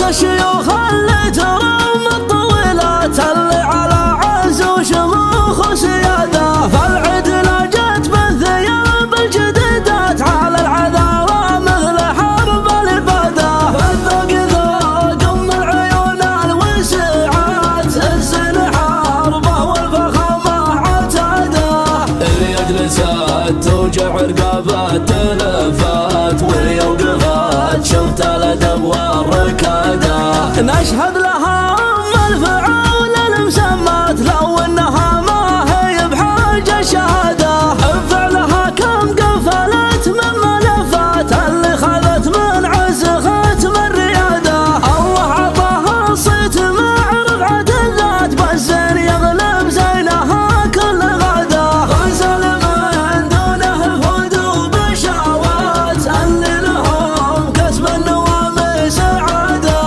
الشيوخ اللي ترم الطويلات اللي على عز وشموخ وسيادة، فالعدلة جت بالثياب الجديدات على العذارى مثل حرب الإبادة. فالذوق ذوق أم العيون الوسعات، الزين حربه والفخامة عتاده، اللي يجلسات توجع رقابات تلفات، واللي يوقفات شفت الأدب والركادة. نشهد لها أم الفعول المسمات لو إنها ما هي بحاجة شهادة، بفعلها كم قفلت من ملفات اللي خذت من عز ختم الريادة. الله عطاها الصيت مع رفعة الذات، بالزين يغلب زينها كل غدا. غزل من دونه الهدوء بشهوات، اللي لهم كسب النوام سعادة.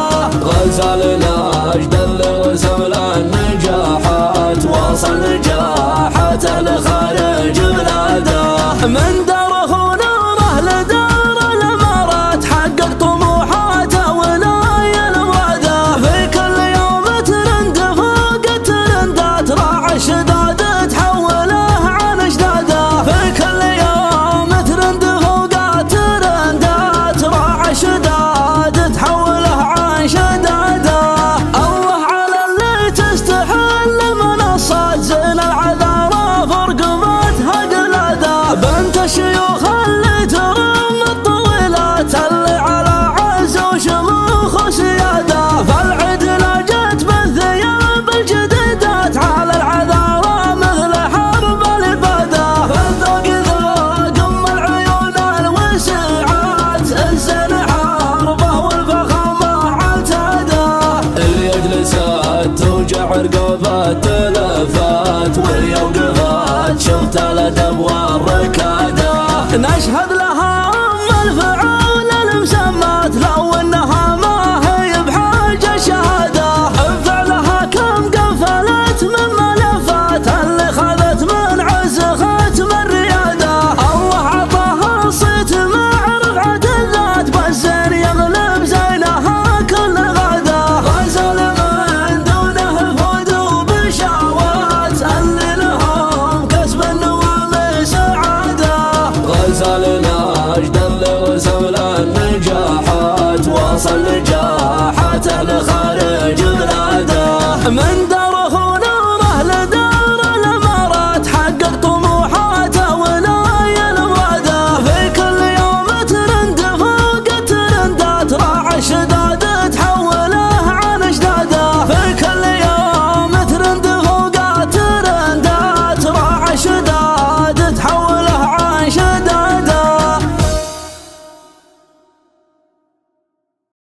غزل الأجد اللي رسل النجاحات، وصل نجاحاته لخارج بلاده. من دار ونوره لدار الإمارات، حقق طموحاته ونايل مراده. في كل يوم ترند فوق الترندات، راعى الشداد تحوله عن أجداده. في كل يوم ترند فوق الترندات، راعى الشداد تحوله عن شداده. الله على اللي تستحل منصات، زين العذارى فرقبتها قلاده. بنت الشيوخ اللي ترم الطويلات اللي على عز وشموخ وسياده، فالعدلة جت بالثياب الجديدات على العذارى مثل حرب الإبادة. فالذوق ذوق أم العيون الوسعات، الزين حربه والفخامة عتاده، اللي يجلسات توجع رقابات تلفات، واللي يوقفات شفت الأدب والركادة. نشهد لها أم الفعول المسمات لو إنها ما هي بحاجة شهادة، بفعلها كم قفلت من ملفات اللي خذت من عز ختم الريادة. الله عطاها الصيت مع رفعة الذات، بالزين يغلب زينها كل غدا. غزل من دونه الهدوء بشهوات، اللي لهم كسب النوام سعادة. غزل